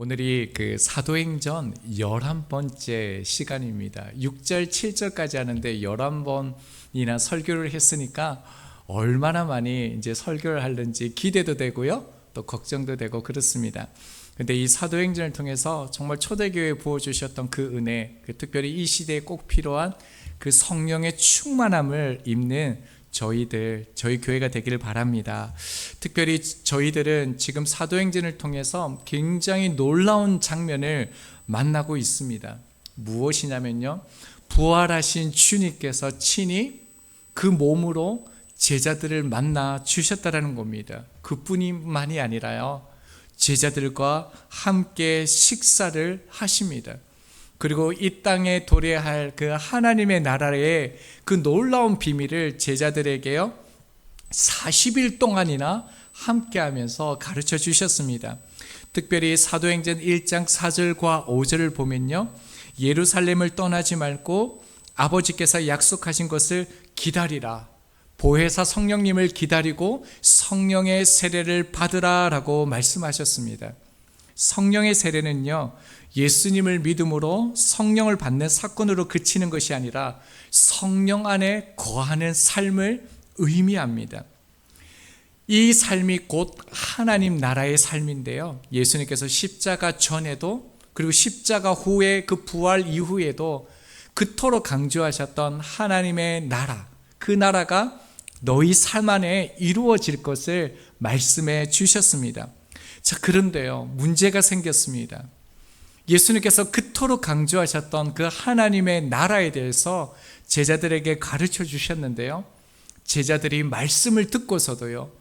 오늘이 그 사도행전 11번째 시간입니다. 6절, 7절까지 하는데 11번이나 설교를 했으니까 얼마나 많이 이제 설교를 하는지 기대도 되고요. 또 걱정도 되고 그렇습니다. 근데 이 사도행전을 통해서 정말 초대교회에 부어주셨던 그 은혜, 특별히 이 시대에 꼭 필요한 그 성령의 충만함을 입는 저희 교회가 되기를 바랍니다. 특별히 저희들은 지금 사도행전을 통해서 굉장히 놀라운 장면을 만나고 있습니다. 무엇이냐면요, 부활하신 주님께서 친히 그 몸으로 제자들을 만나 주셨다는 겁니다. 그뿐만이 아니라요, 제자들과 함께 식사를 하십니다. 그리고 이 땅에 도래할 그 하나님의 나라의 그 놀라운 비밀을 제자들에게요 40일 동안이나 함께하면서 가르쳐 주셨습니다. 특별히 사도행전 1장 4절과 5절을 보면요, 예루살렘을 떠나지 말고 아버지께서 약속하신 것을 기다리라, 보혜사 성령님을 기다리고 성령의 세례를 받으라 라고 말씀하셨습니다. 성령의 세례는요, 예수님을 믿음으로 성령을 받는 사건으로 그치는 것이 아니라 성령 안에 거하는 삶을 의미합니다. 이 삶이 곧 하나님 나라의 삶인데요, 예수님께서 십자가 전에도 그리고 십자가 후에 그 부활 이후에도 그토록 강조하셨던 하나님의 나라, 그 나라가 너희 삶 안에 이루어질 것을 말씀해 주셨습니다. 자, 그런데요, 문제가 생겼습니다. 예수님께서 그토록 강조하셨던 그 하나님의 나라에 대해서 제자들에게 가르쳐 주셨는데요, 제자들이 말씀을 듣고서도요,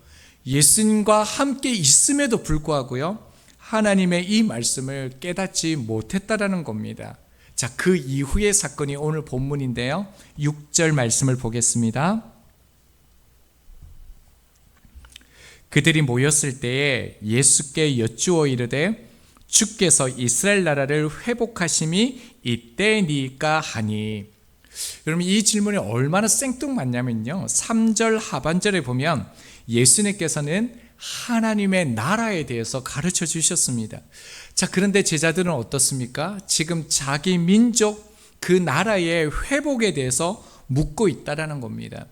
예수님과 함께 있음에도 불구하고요, 하나님의 이 말씀을 깨닫지 못했다라는 겁니다. 자, 그 이후의 사건이 오늘 본문인데요, 6절 말씀을 보겠습니다. 그들이 모였을 때에 예수께 여쭈어 이르되 주께서 이스라엘 나라를 회복하심이 이때니까 하니. 여러분, 이 질문이 얼마나 생뚱맞냐면요, 3절 하반절에 보면 예수님께서는 하나님의 나라에 대해서 가르쳐 주셨습니다. 자, 그런데 제자들은 어떻습니까? 지금 자기 민족 그 나라의 회복에 대해서 묻고 있다라는 겁니다.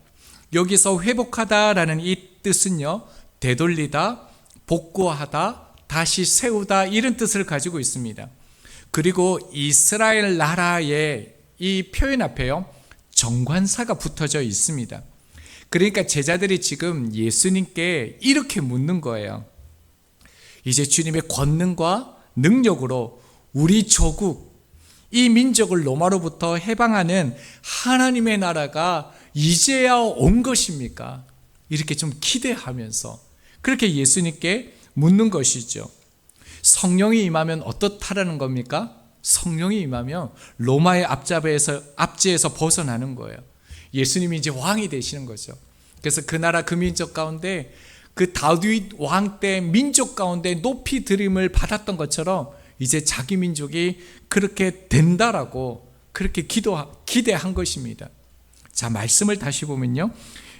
여기서 회복하다라는 이 뜻은요, 되돌리다, 복구하다, 다시 세우다, 이런 뜻을 가지고 있습니다. 그리고 이스라엘 나라의 이 표현 앞에요, 정관사가 붙어져 있습니다. 그러니까 제자들이 지금 예수님께 이렇게 묻는 거예요. 이제 주님의 권능과 능력으로 우리 조국, 이 민족을 로마로부터 해방하는 하나님의 나라가 이제야 온 것입니까? 이렇게 좀 기대하면서 그렇게 예수님께 묻는 것이죠. 성령이 임하면 어떻다라는 겁니까? 성령이 임하면 로마의 압제에서 벗어나는 거예요. 예수님이 이제 왕이 되시는 거죠. 그래서 그 나라 그 민족 가운데 그 다윗 왕 때 민족 가운데 높이 들임을 받았던 것처럼 이제 자기 민족이 그렇게 된다라고 그렇게 기대한 것입니다. 자, 말씀을 다시 보면요,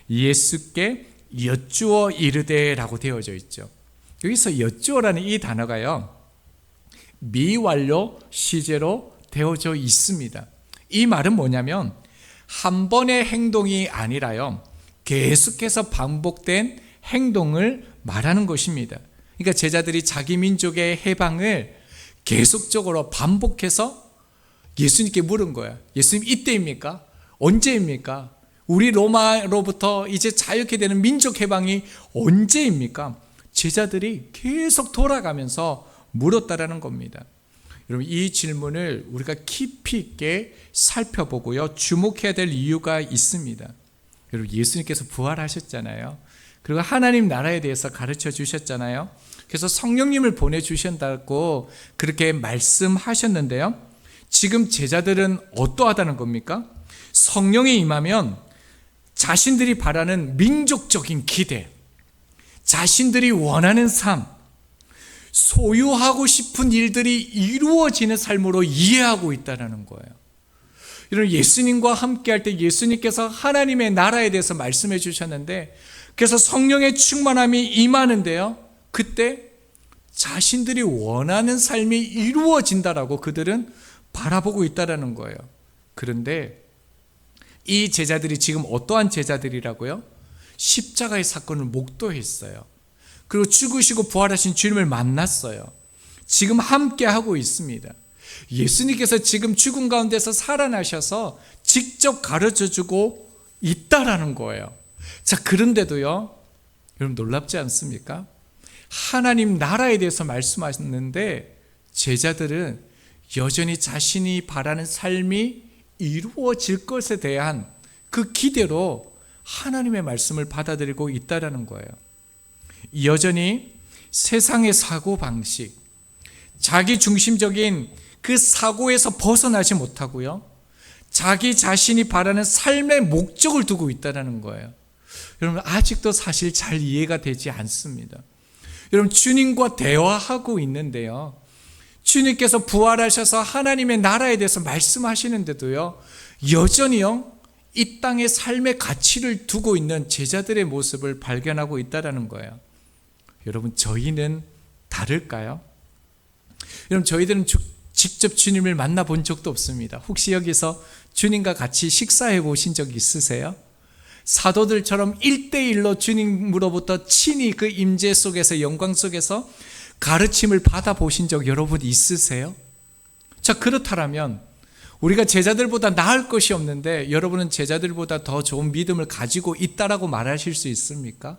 예수께 여쭈어 이르되라고 되어져 있죠. 여기서 여쭈어라는 이 단어가요, 미완료 시제로 되어져 있습니다. 이 말은 뭐냐면 한 번의 행동이 아니라요, 계속해서 반복된 행동을 말하는 것입니다. 그러니까 제자들이 자기 민족의 해방을 계속적으로 반복해서 예수님께 물은 거예요. 예수님, 이때입니까? 언제입니까? 우리 로마로부터 이제 자유케 되는 민족 해방이 언제입니까? 제자들이 계속 돌아가면서 물었다라는 겁니다. 여러분, 이 질문을 우리가 깊이 있게 살펴보고요, 주목해야 될 이유가 있습니다. 여러분, 예수님께서 부활하셨잖아요. 그리고 하나님 나라에 대해서 가르쳐 주셨잖아요. 그래서 성령님을 보내주신다고 그렇게 말씀하셨는데요, 지금 제자들은 어떠하다는 겁니까? 성령이 임하면 자신들이 바라는 민족적인 기대, 자신들이 원하는 삶, 소유하고 싶은 일들이 이루어지는 삶으로 이해하고 있다는 거예요. 여러분, 예수님과 함께 할 때 예수님께서 하나님의 나라에 대해서 말씀해 주셨는데, 그래서 성령의 충만함이 임하는데요, 그때 자신들이 원하는 삶이 이루어진다라고 그들은 바라보고 있다라는 거예요. 그런데 이 제자들이 지금 어떠한 제자들이라고요? 십자가의 사건을 목도했어요. 그리고 죽으시고 부활하신 주님을 만났어요. 지금 함께 하고 있습니다. 예수님께서 지금 죽음 가운데서 살아나셔서 직접 가르쳐주고 있다라는 거예요. 자, 그런데도요, 여러분 놀랍지 않습니까? 하나님 나라에 대해서 말씀하셨는데 제자들은 여전히 자신이 바라는 삶이 이루어질 것에 대한 그 기대로 하나님의 말씀을 받아들이고 있다는 거예요. 여전히 세상의 사고방식, 자기 중심적인 그 사고에서 벗어나지 못하고요, 자기 자신이 바라는 삶의 목적을 두고 있다는 거예요. 여러분 아직도 사실 잘 이해가 되지 않습니다. 여러분 주님과 대화하고 있는데요, 주님께서 부활하셔서 하나님의 나라에 대해서 말씀하시는데도요, 여전히요 이 땅의 삶의 가치를 두고 있는 제자들의 모습을 발견하고 있다는 거예요. 여러분 저희는 다를까요? 여러분 저희들은 직접 주님을 만나본 적도 없습니다. 혹시 여기서 주님과 같이 식사해 보신 적 있으세요? 사도들처럼 1대1로 주님으로부터 친히 그 임재 속에서, 영광 속에서 가르침을 받아보신 적 여러분 있으세요? 자, 그렇다면 우리가 제자들보다 나을 것이 없는데 여러분은 제자들보다 더 좋은 믿음을 가지고 있다라고 말하실 수 있습니까?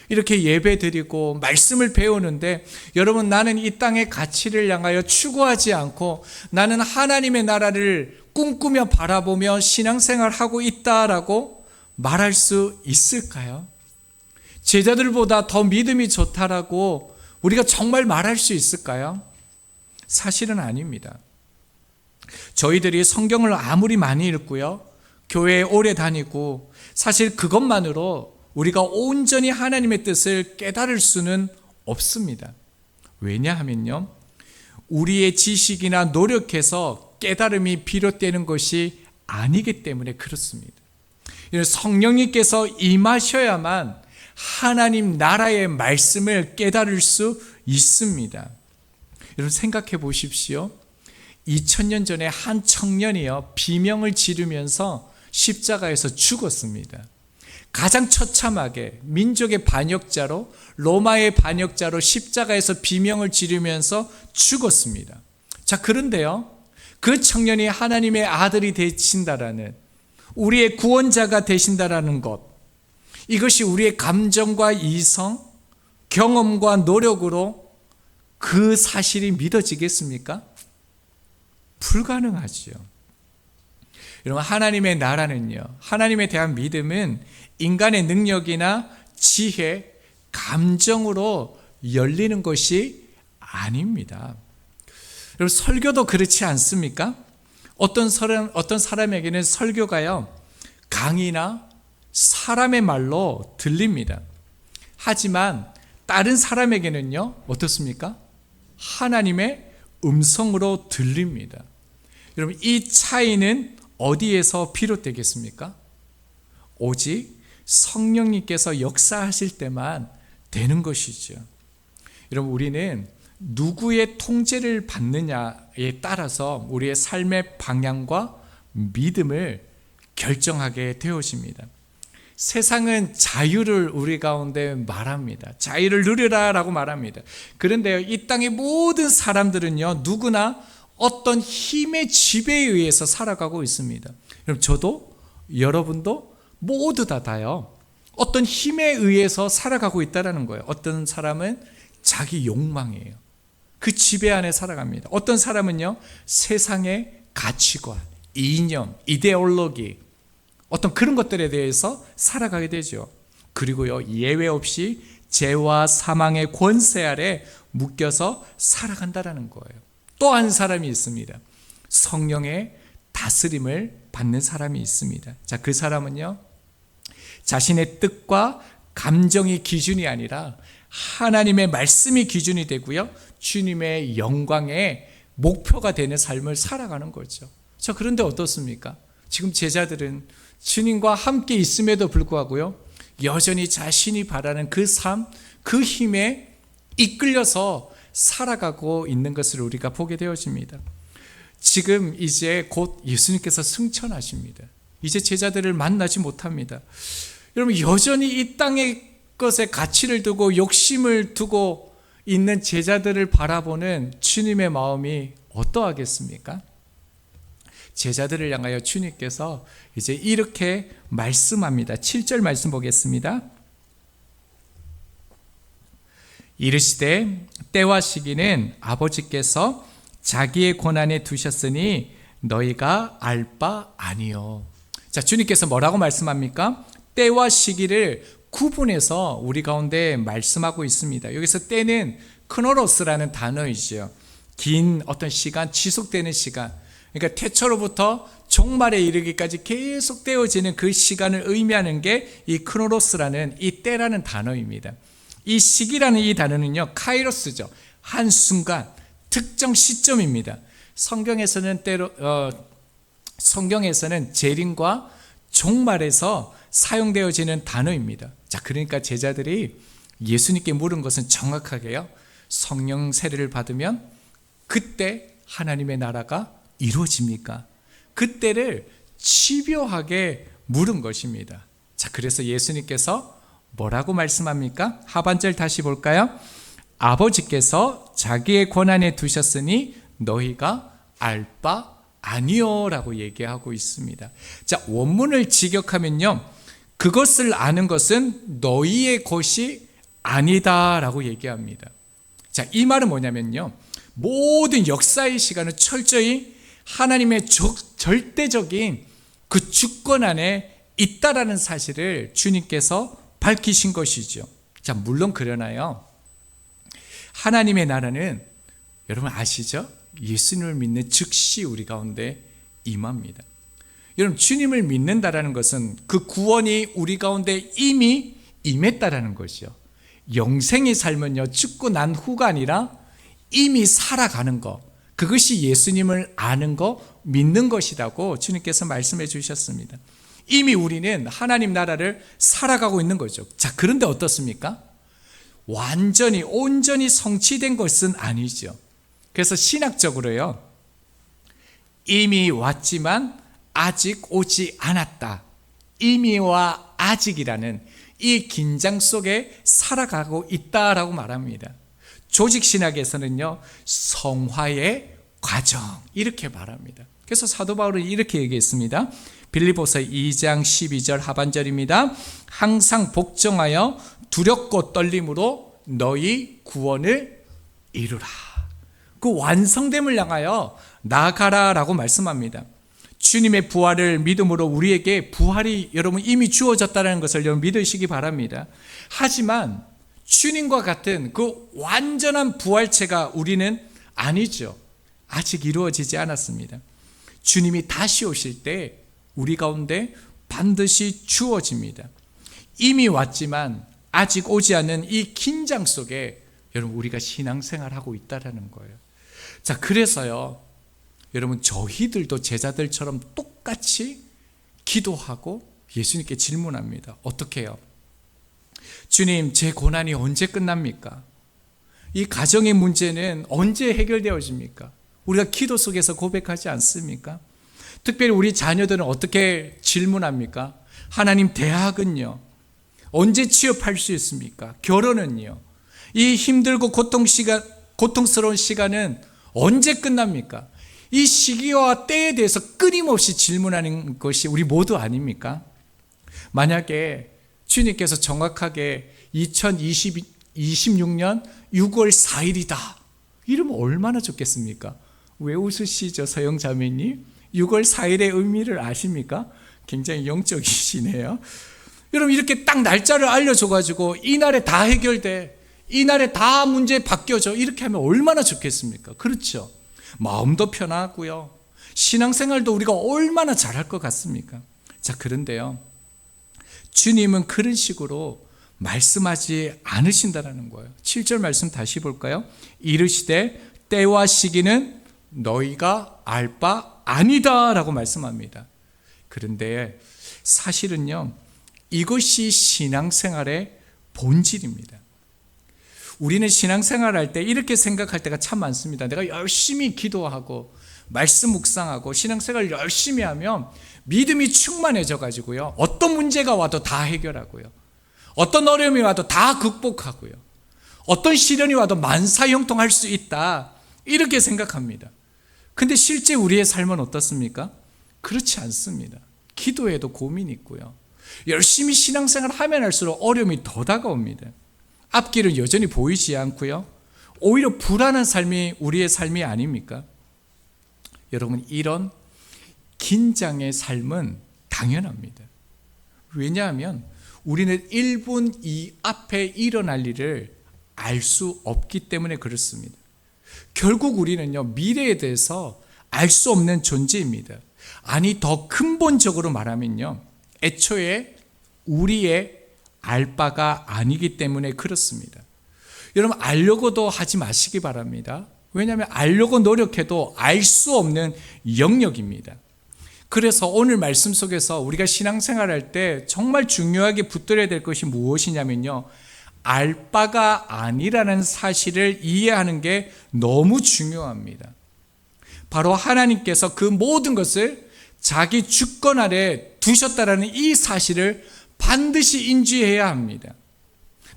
이렇게 예배 드리고 말씀을 배우는데 여러분, 나는 이 땅의 가치를 향하여 추구하지 않고 나는 하나님의 나라를 꿈꾸며 바라보며 신앙생활하고 있다라고 말할 수 있을까요? 제자들보다 더 믿음이 좋다라고 우리가 정말 말할 수 있을까요? 사실은 아닙니다. 저희들이 성경을 아무리 많이 읽고요, 교회에 오래 다니고, 사실 그것만으로 우리가 온전히 하나님의 뜻을 깨달을 수는 없습니다. 왜냐하면요, 우리의 지식이나 노력해서 깨달음이 비롯되는 것이 아니기 때문에 그렇습니다. 성령님께서 임하셔야만 하나님 나라의 말씀을 깨달을 수 있습니다. 여러분 생각해 보십시오. 2000년 전에 한 청년이요, 비명을 지르면서 십자가에서 죽었습니다. 가장 처참하게 민족의 반역자로, 로마의 반역자로 십자가에서 비명을 지르면서 죽었습니다. 자, 그런데요, 그 청년이 하나님의 아들이 되신다라는, 우리의 구원자가 되신다라는 것, 이것이 우리의 감정과 이성, 경험과 노력으로 그 사실이 믿어지겠습니까? 불가능하지요. 여러분, 하나님의 나라는요, 하나님에 대한 믿음은 인간의 능력이나 지혜, 감정으로 열리는 것이 아닙니다. 여러분, 설교도 그렇지 않습니까? 어떤 사람에게는 설교가요, 강의나 사람의 말로 들립니다. 하지만 다른 사람에게는요, 어떻습니까? 하나님의 음성으로 들립니다. 여러분, 이 차이는 어디에서 비롯되겠습니까? 오직 성령님께서 역사하실 때만 되는 것이죠. 여러분, 우리는 누구의 통제를 받느냐에 따라서 우리의 삶의 방향과 믿음을 결정하게 되어집니다. 세상은 자유를 우리 가운데 말합니다. 자유를 누리라라고 말합니다. 그런데 이 땅의 모든 사람들은요, 누구나 어떤 힘의 지배에 의해서 살아가고 있습니다. 그럼 저도, 여러분도 모두 다요, 어떤 힘에 의해서 살아가고 있다는 거예요. 어떤 사람은 자기 욕망이에요. 그 지배 안에 살아갑니다. 어떤 사람은요, 세상의 가치관, 이념, 이데올로기, 어떤 그런 것들에 대해서 살아가게 되죠. 그리고요, 예외 없이 죄와 사망의 권세 아래 묶여서 살아간다는 거예요. 또 한 사람이 있습니다. 성령의 다스림을 받는 사람이 있습니다. 자, 그 사람은요, 자신의 뜻과 감정이 기준이 아니라 하나님의 말씀이 기준이 되고요, 주님의 영광의 목표가 되는 삶을 살아가는 거죠. 자, 그런데 어떻습니까? 지금 제자들은 주님과 함께 있음에도 불구하고요, 여전히 자신이 바라는 그 삶, 그 힘에 이끌려서 살아가고 있는 것을 우리가 보게 되어집니다. 지금 이제 곧 예수님께서 승천하십니다. 이제 제자들을 만나지 못합니다. 여러분, 여전히 이 땅의 것에 가치를 두고 욕심을 두고 있는 제자들을 바라보는 주님의 마음이 어떠하겠습니까? 제자들을 향하여 주님께서 이제 이렇게 말씀합니다. 7절 말씀 보겠습니다. 이르시되 때와 시기는 아버지께서 자기의 권한에 두셨으니 너희가 알 바 아니요. 자, 주님께서 뭐라고 말씀합니까? 때와 시기를 구분해서 우리 가운데 말씀하고 있습니다. 여기서 때는 크노로스라는 단어이죠. 긴 어떤 시간, 지속되는 시간. 그러니까 태초로부터 종말에 이르기까지 계속 되어지는 그 시간을 의미하는 게 이 크노로스라는 이 때라는 단어입니다. 이 시기라는 이 단어는요, 카이로스죠. 한순간, 특정 시점입니다. 성경에서는 성경에서는 재림과 종말에서 사용되어지는 단어입니다. 자, 그러니까 제자들이 예수님께 물은 것은 정확하게요, 성령 세례를 받으면 그때 하나님의 나라가 이루어집니까? 그때를 집요하게 물은 것입니다. 자, 그래서 예수님께서 뭐라고 말씀합니까? 하반절 다시 볼까요? 아버지께서 자기의 권한에 두셨으니 너희가 알 바 아니요 라고 얘기하고 있습니다. 자, 원문을 직역하면요, 그것을 아는 것은 너희의 것이 아니다 라고 얘기합니다. 자, 이 말은 뭐냐면요, 모든 역사의 시간은 철저히 하나님의 절대적인 그 주권 안에 있다라는 사실을 주님께서 밝히신 것이죠. 자, 물론 그러나요, 하나님의 나라는 여러분 아시죠? 예수님을 믿는 즉시 우리 가운데 임합니다. 여러분, 주님을 믿는다라는 것은 그 구원이 우리 가운데 이미 임했다라는 것이요. 영생의 삶은요, 죽고 난 후가 아니라 이미 살아가는 것, 그것이 예수님을 아는 것, 믿는 것이라고 주님께서 말씀해 주셨습니다. 이미 우리는 하나님 나라를 살아가고 있는 거죠. 자, 그런데 어떻습니까? 완전히 온전히 성취된 것은 아니죠. 그래서 신학적으로요, 이미 왔지만 아직 오지 않았다, 이미와 아직이라는 이 긴장 속에 살아가고 있다라고 말합니다. 조직신학에서는요, 성화의 과정, 이렇게 말합니다. 그래서 사도 바울은 이렇게 얘기했습니다. 빌립보서 2장 12절 하반절입니다. 항상 복종하여 두렵고 떨림으로 너희 구원을 이루라. 그 완성됨을 향하여 나아가라 라고 말씀합니다. 주님의 부활을 믿음으로 우리에게 부활이 여러분 이미 주어졌다는 것을 여러분 믿으시기 바랍니다. 하지만 주님과 같은 그 완전한 부활체가 우리는 아니죠. 아직 이루어지지 않았습니다. 주님이 다시 오실 때 우리 가운데 반드시 주어집니다. 이미 왔지만 아직 오지 않은 이 긴장 속에 여러분 우리가 신앙생활하고 있다는 거예요. 자, 그래서요, 여러분 저희들도 제자들처럼 똑같이 기도하고 예수님께 질문합니다. 어떻게 해요? 주님, 제 고난이 언제 끝납니까? 이 가정의 문제는 언제 해결되어집니까? 우리가 기도 속에서 고백하지 않습니까? 특별히 우리 자녀들은 어떻게 질문합니까? 하나님, 대학은요? 언제 취업할 수 있습니까? 결혼은요? 이 힘들고 고통스러운 시간은 언제 끝납니까? 이 시기와 때에 대해서 끊임없이 질문하는 것이 우리 모두 아닙니까? 만약에 주님께서 정확하게 2026년 6월 4일이다 이러면 얼마나 좋겠습니까? 왜 웃으시죠, 서영 자매님? 6월 4일의 의미를 아십니까? 굉장히 영적이시네요. 여러분, 이렇게 딱 날짜를 알려줘가지고 이날에 다 해결돼, 이날에 다 문제 바뀌어져, 이렇게 하면 얼마나 좋겠습니까? 그렇죠? 마음도 편하고요, 신앙생활도 우리가 얼마나 잘할 것 같습니까? 자, 그런데요, 주님은 그런 식으로 말씀하지 않으신다는 거예요. 7절 말씀 다시 볼까요? 이르시되 때와 시기는 너희가 알 바 아니다 라고 말씀합니다. 그런데 사실은요, 이것이 신앙생활의 본질입니다. 우리는 신앙생활 할 때 이렇게 생각할 때가 참 많습니다. 내가 열심히 기도하고 말씀 묵상하고 신앙생활 열심히 하면 믿음이 충만해져 가지고요, 어떤 문제가 와도 다 해결하고요, 어떤 어려움이 와도 다 극복하고요, 어떤 시련이 와도 만사형통할 수 있다, 이렇게 생각합니다. 근데 실제 우리의 삶은 어떻습니까? 그렇지 않습니다. 기도에도 고민이 있고요, 열심히 신앙생활 하면 할수록 어려움이 더 다가옵니다. 앞길은 여전히 보이지 않고요, 오히려 불안한 삶이 우리의 삶이 아닙니까? 여러분, 이런 긴장의 삶은 당연합니다. 왜냐하면 우리는 1분 이 앞에 일어날 일을 알 수 없기 때문에 그렇습니다. 결국 우리는요, 미래에 대해서 알 수 없는 존재입니다. 아니, 더 근본적으로 말하면요, 애초에 우리의 알 바가 아니기 때문에 그렇습니다. 여러분, 알려고도 하지 마시기 바랍니다. 왜냐하면 알려고 노력해도 알 수 없는 영역입니다. 그래서 오늘 말씀 속에서 우리가 신앙생활할 때 정말 중요하게 붙들어야 될 것이 무엇이냐면요, 알 바가 아니라는 사실을 이해하는 게 너무 중요합니다. 바로 하나님께서 그 모든 것을 자기 주권 아래 두셨다라는 이 사실을 반드시 인지해야 합니다.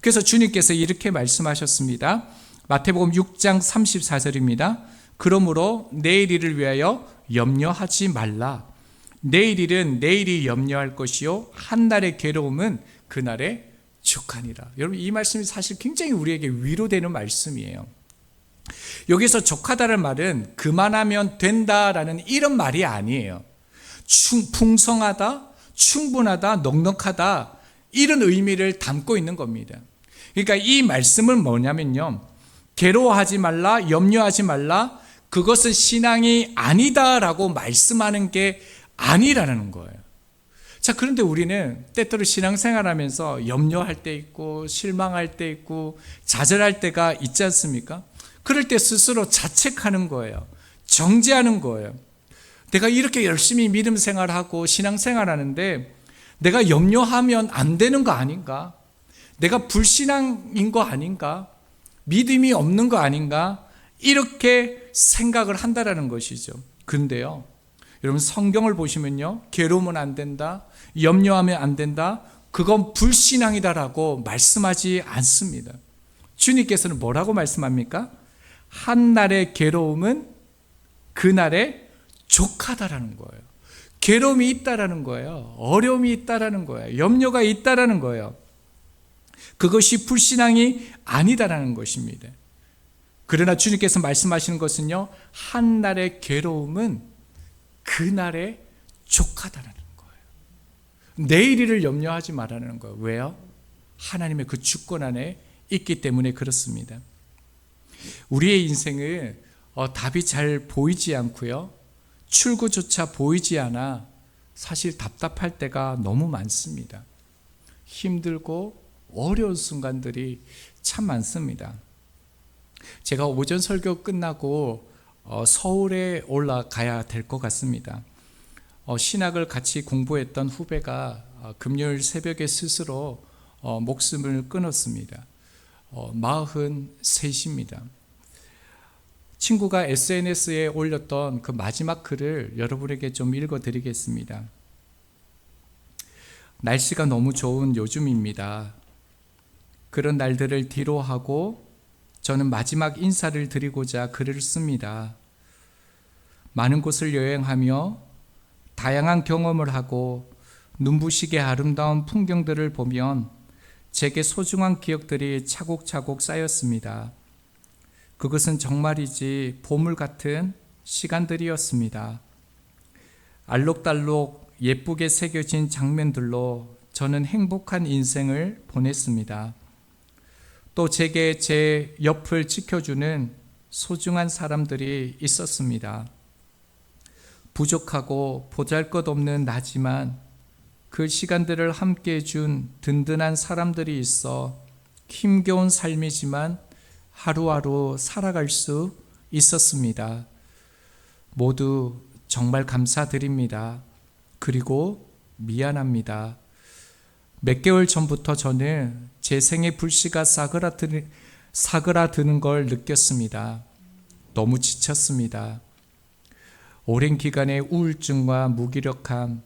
그래서 주님께서 이렇게 말씀하셨습니다. 마태복음 6장 34절입니다. 그러므로 내일 일을 위하여 염려하지 말라. 내일 일은 내일이 염려할 것이요 한날의 괴로움은 그날의 족하니라. 여러분, 이 말씀이 사실 굉장히 우리에게 위로되는 말씀이에요. 여기서 족하다는 말은 그만하면 된다라는 이런 말이 아니에요. 풍성하다, 충분하다, 넉넉하다, 이런 의미를 담고 있는 겁니다. 그러니까 이 말씀은 뭐냐면요, 괴로워하지 말라, 염려하지 말라, 그것은 신앙이 아니다라고 말씀하는 게 아니라는 거예요. 자, 그런데 우리는 때때로 신앙생활하면서 염려할 때 있고 실망할 때 있고 좌절할 때가 있지 않습니까? 그럴 때 스스로 자책하는 거예요. 정죄하는 거예요. 내가 이렇게 열심히 믿음 생활하고 신앙생활하는데 내가 염려하면 안 되는 거 아닌가? 내가 불신앙인 거 아닌가? 믿음이 없는 거 아닌가? 이렇게 생각을 한다라는 것이죠. 근데요, 여러분, 성경을 보시면요, 괴로우면 안 된다, 염려하면 안 된다, 그건 불신앙이다라고 말씀하지 않습니다. 주님께서는 뭐라고 말씀합니까? 한날의 괴로움은 그날의 족하다라는 거예요. 괴로움이 있다라는 거예요. 어려움이 있다라는 거예요. 염려가 있다라는 거예요. 그것이 불신앙이 아니다라는 것입니다. 그러나 주님께서 말씀하시는 것은요, 한날의 괴로움은 그날의 족하다라는 거예요. 내일 일을 염려하지 말라는 거예요. 왜요? 하나님의 그 주권 안에 있기 때문에 그렇습니다. 우리의 인생은 답이 잘 보이지 않고요, 출구조차 보이지 않아 사실 답답할 때가 너무 많습니다. 힘들고 어려운 순간들이 참 많습니다. 제가 오전 설교 끝나고 서울에 올라가야 될 것 같습니다. 신학을 같이 공부했던 후배가 금요일 새벽에 스스로 목숨을 끊었습니다. 43입니다. 친구가 SNS에 올렸던 그 마지막 글을 여러분에게 좀 읽어드리겠습니다. 날씨가 너무 좋은 요즘입니다. 그런 날들을 뒤로하고 저는 마지막 인사를 드리고자 글을 씁니다. 많은 곳을 여행하며 다양한 경험을 하고 눈부시게 아름다운 풍경들을 보면 제게 소중한 기억들이 차곡차곡 쌓였습니다. 그것은 정말이지 보물 같은 시간들이었습니다. 알록달록 예쁘게 새겨진 장면들로 저는 행복한 인생을 보냈습니다. 또 제게 제 옆을 지켜주는 소중한 사람들이 있었습니다. 부족하고 보잘것없는 나지만 그 시간들을 함께 해준 든든한 사람들이 있어 힘겨운 삶이지만 하루하루 살아갈 수 있었습니다. 모두 정말 감사드립니다. 그리고 미안합니다. 몇 개월 전부터 저는 제 생의 불씨가 사그라드는 걸 느꼈습니다. 너무 지쳤습니다. 오랜 기간의 우울증과 무기력함,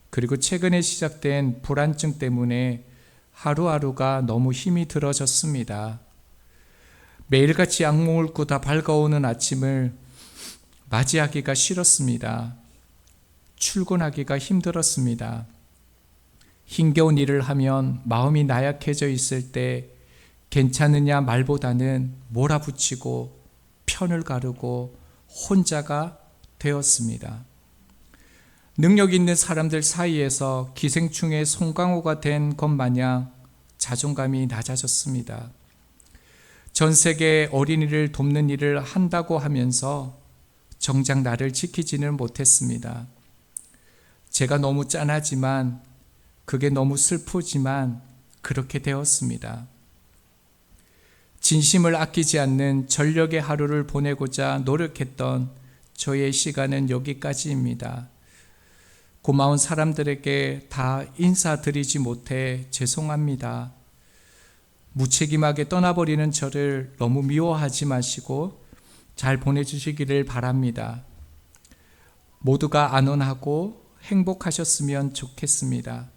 그리고 최근에 시작된 불안증 때문에 하루하루가 너무 힘이 들어졌습니다. 매일같이 악몽을 꾸다 밝아오는 아침을 맞이하기가 싫었습니다. 출근하기가 힘들었습니다. 힘겨운 일을 하면 마음이 나약해져 있을 때 괜찮으냐 말보다는 몰아붙이고 편을 가르고 혼자가 되었습니다. 능력 있는 사람들 사이에서 기생충의 송강호가 된 것 마냥 자존감이 낮아졌습니다. 전 세계 어린이를 돕는 일을 한다고 하면서 정작 나를 지키지는 못했습니다. 제가 너무 짠하지만, 그게 너무 슬프지만 그렇게 되었습니다. 진심을 아끼지 않는 전력의 하루를 보내고자 노력했던 저의 시간은 여기까지입니다. 고마운 사람들에게 다 인사드리지 못해 죄송합니다. 무책임하게 떠나버리는 저를 너무 미워하지 마시고 잘 보내주시기를 바랍니다. 모두가 안온하고 행복하셨으면 좋겠습니다.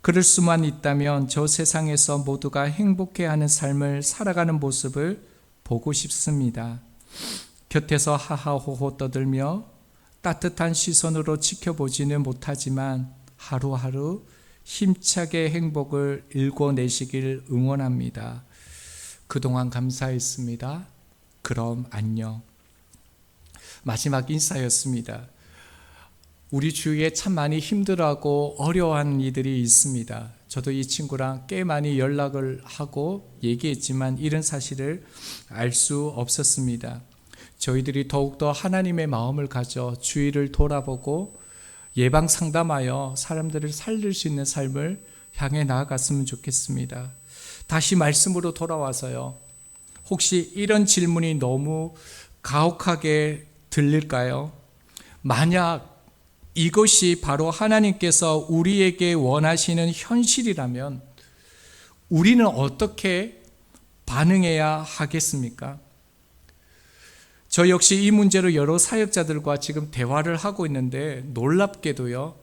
그럴 수만 있다면 저 세상에서 모두가 행복해하는 삶을 살아가는 모습을 보고 싶습니다. 곁에서 하하호호 떠들며 따뜻한 시선으로 지켜보지는 못하지만 하루하루 힘차게 행복을 일궈내시길 응원합니다. 그동안 감사했습니다. 그럼 안녕. 마지막 인사였습니다. 우리 주위에 참 많이 힘들어하고 어려워하는 이들이 있습니다. 저도 이 친구랑 꽤 많이 연락을 하고 얘기했지만 이런 사실을 알 수 없었습니다. 저희들이 더욱더 하나님의 마음을 가져 주위를 돌아보고 예방 상담하여 사람들을 살릴 수 있는 삶을 향해 나아갔으면 좋겠습니다. 다시 말씀으로 돌아와서요. 혹시 이런 질문이 너무 가혹하게 들릴까요? 만약 이것이 바로 하나님께서 우리에게 원하시는 현실이라면 우리는 어떻게 반응해야 하겠습니까? 저 역시 이 문제로 여러 사역자들과 지금 대화를 하고 있는데 놀랍게도요,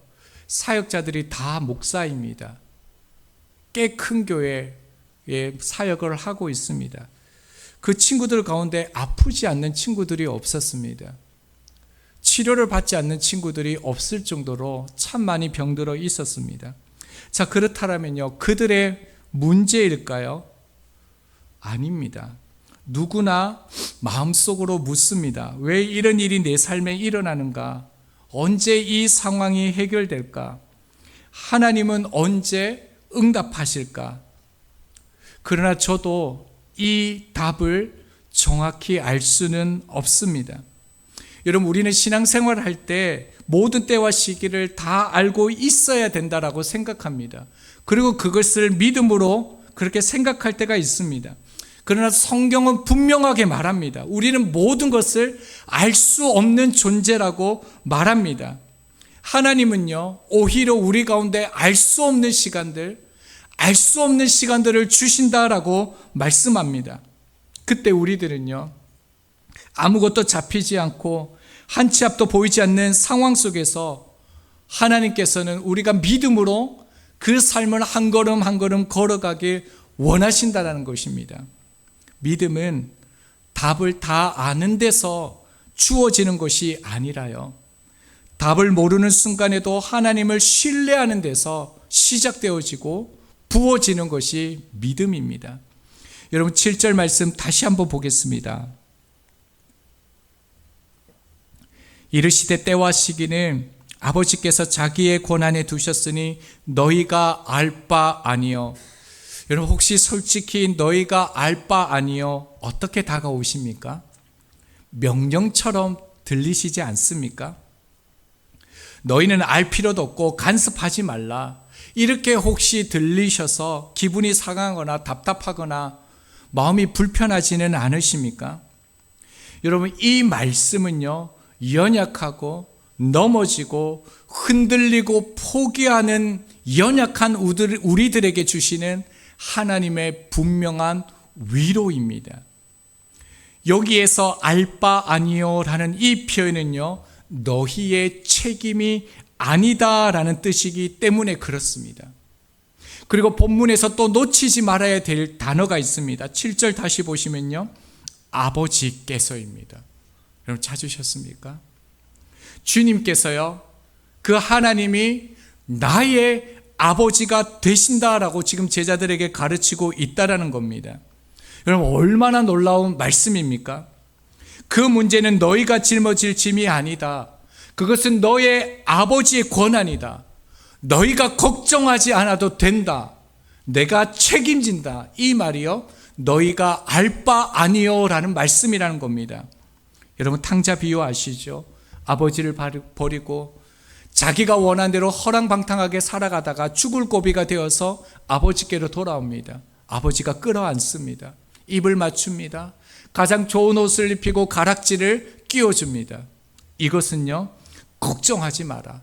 사역자들이 다 목사입니다. 꽤 큰 교회에 사역을 하고 있습니다. 그 친구들 가운데 아프지 않는 친구들이 없었습니다. 치료를 받지 않는 친구들이 없을 정도로 참 많이 병들어 있었습니다. 자, 그렇다면요, 그들의 문제일까요? 아닙니다. 누구나 마음속으로 묻습니다. 왜 이런 일이 내 삶에 일어나는가? 언제 이 상황이 해결될까? 하나님은 언제 응답하실까? 그러나 저도 이 답을 정확히 알 수는 없습니다. 여러분, 우리는 신앙생활을 할 때 모든 때와 시기를 다 알고 있어야 된다라고 생각합니다. 그리고 그것을 믿음으로 그렇게 생각할 때가 있습니다. 그러나 성경은 분명하게 말합니다. 우리는 모든 것을 알 수 없는 존재라고 말합니다. 하나님은요, 오히려 우리 가운데 알 수 없는 시간들을 주신다라고 말씀합니다. 그때 우리들은요, 아무것도 잡히지 않고 한 치 앞도 보이지 않는 상황 속에서 하나님께서는 우리가 믿음으로 그 삶을 한 걸음 한 걸음 걸어가길 원하신다는 것입니다. 믿음은 답을 다 아는 데서 주어지는 것이 아니라요, 답을 모르는 순간에도 하나님을 신뢰하는 데서 시작되어지고 부어지는 것이 믿음입니다. 여러분, 7절 말씀 다시 한번 보겠습니다. 이르시되 때와 시기는 아버지께서 자기의 권한에 두셨으니 너희가 알 바 아니요. 여러분, 혹시 솔직히 너희가 알 바 아니요 어떻게 다가오십니까? 명령처럼 들리시지 않습니까? 너희는 알 필요도 없고 간섭하지 말라, 이렇게 혹시 들리셔서 기분이 상하거나 답답하거나 마음이 불편하지는 않으십니까? 여러분, 이 말씀은요, 연약하고 넘어지고 흔들리고 포기하는 연약한 우리들에게 주시는 하나님의 분명한 위로입니다. 여기에서 알바 아니요라는 이 표현은요, 너희의 책임이 아니다라는 뜻이기 때문에 그렇습니다. 그리고 본문에서 또 놓치지 말아야 될 단어가 있습니다. 7절 다시 보시면요, 아버지께서입니다. 여러분 찾으셨습니까? 주님께서요, 그 하나님이 나의 아버지가 되신다라고 지금 제자들에게 가르치고 있다라는 겁니다. 여러분 얼마나 놀라운 말씀입니까? 그 문제는 너희가 짊어질 짐이 아니다. 그것은 너의 아버지의 권한이다. 너희가 걱정하지 않아도 된다. 내가 책임진다. 이 말이요, 너희가 알 바 아니요 라는 말씀이라는 겁니다. 여러분 탕자 비유 아시죠? 아버지를 버리고 자기가 원한 대로 허랑방탕하게 살아가다가 죽을 고비가 되어서 아버지께로 돌아옵니다. 아버지가 끌어안습니다. 입을 맞춥니다. 가장 좋은 옷을 입히고 가락지를 끼워줍니다. 이것은요, 걱정하지 마라.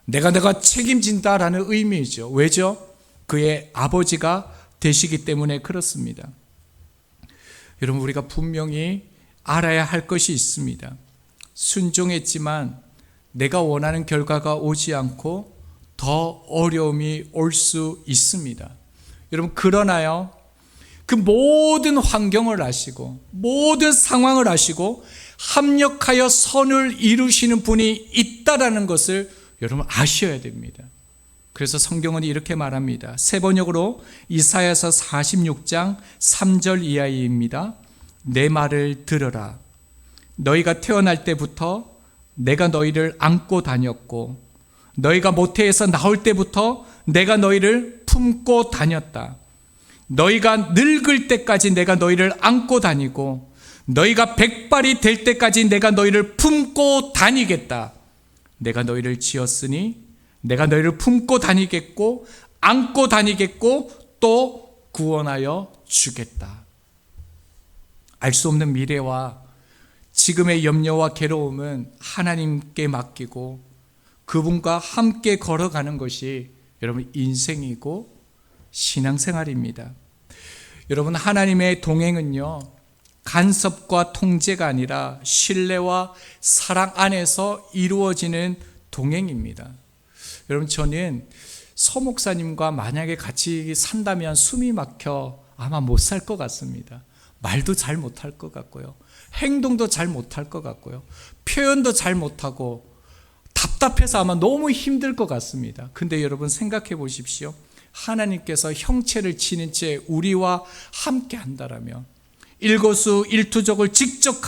내가 책임진다라는 의미이죠. 왜죠? 그의 아버지가 되시기 때문에 그렇습니다. 여러분 우리가 분명히 알아야 할 것이 있습니다. 순종했지만 내가 원하는 결과가 오지 않고 더 어려움이 올 수 있습니다. 여러분 그러나요, 그 모든 환경을 아시고 모든 상황을 아시고 합력하여 선을 이루시는 분이 있다라는 것을 여러분 아셔야 됩니다. 그래서 성경은 이렇게 말합니다. 세 번역으로 이사야서 46장 3절 이하입니다. 내 말을 들으라. 너희가 태어날 때부터 내가 너희를 안고 다녔고 너희가 모태에서 나올 때부터 내가 너희를 품고 다녔다. 너희가 늙을 때까지 내가 너희를 안고 다니고 너희가 백발이 될 때까지 내가 너희를 품고 다니겠다. 내가 너희를 지었으니 내가 너희를 품고 다니겠고 안고 다니겠고 또 구원하여 주겠다. 알 수 없는 미래와 지금의 염려와 괴로움은 하나님께 맡기고 그분과 함께 걸어가는 것이 여러분 인생이고 신앙생활입니다. 여러분 하나님의 동행은요, 간섭과 통제가 아니라 신뢰와 사랑 안에서 이루어지는 동행입니다. 여러분 저는 서 목사님과 만약에 같이 산다면 숨이 막혀 아마 못 살 것 같습니다. 말도 잘 못할 것 같고요, 행동도 잘 못할 것 같고요, 표현도 잘 못하고 답답해서 아마 너무 힘들 것 같습니다. 근데 여러분 생각해 보십시오. 하나님께서 형체를 지닌 채 우리와 함께 한다라면, 일거수일투족을 직접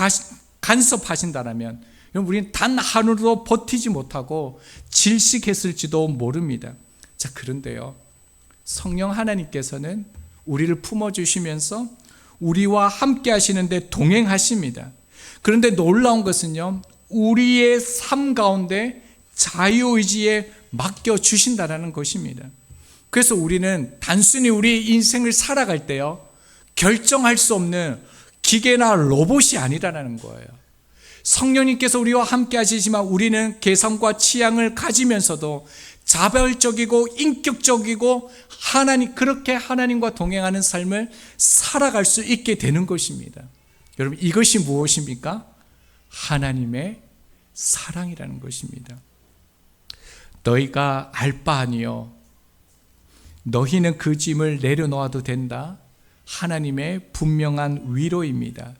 간섭하신다라면 우리는 단 하루도 버티지 못하고 질식했을지도 모릅니다. 자, 그런데요, 성령 하나님께서는 우리를 품어주시면서 우리와 함께 하시는데 동행하십니다. 그런데 놀라운 것은요, 우리의 삶 가운데 자유의지에 맡겨주신다는 것입니다. 그래서 우리는 단순히 우리의 인생을 살아갈 때요, 결정할 수 없는 기계나 로봇이 아니라는 거예요. 성령님께서 우리와 함께 하시지만 우리는 개성과 취향을 가지면서도 자발적이고 인격적이고 그렇게 하나님과 동행하는 삶을 살아갈 수 있게 되는 것입니다. 여러분 이것이 무엇입니까? 하나님의 사랑이라는 것입니다. 너희가 알 바 아니요, 너희는 그 짐을 내려놓아도 된다. 하나님의 분명한 위로입니다.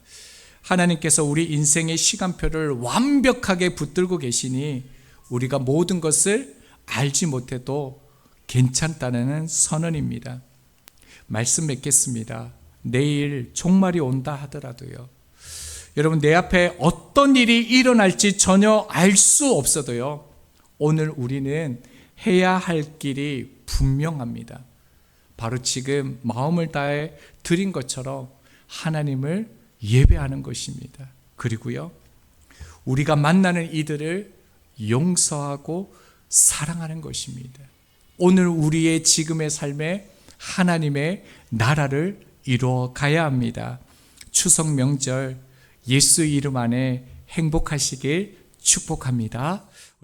하나님께서 우리 인생의 시간표를 완벽하게 붙들고 계시니 우리가 모든 것을 알지 못해도 괜찮다는 선언입니다. 말씀 맺겠습니다. 내일 종말이 온다 하더라도요, 여러분 내 앞에 어떤 일이 일어날지 전혀 알 수 없어도요, 오늘 우리는 해야 할 길이 분명합니다. 바로 지금 마음을 다해 드린 것처럼 하나님을 예배하는 것입니다. 그리고요, 우리가 만나는 이들을 용서하고 사랑하는 것입니다. 오늘 우리의 지금의 삶에 하나님의 나라를 이루어 가야 합니다. 추석 명절 예수 이름 안에 행복하시길 축복합니다.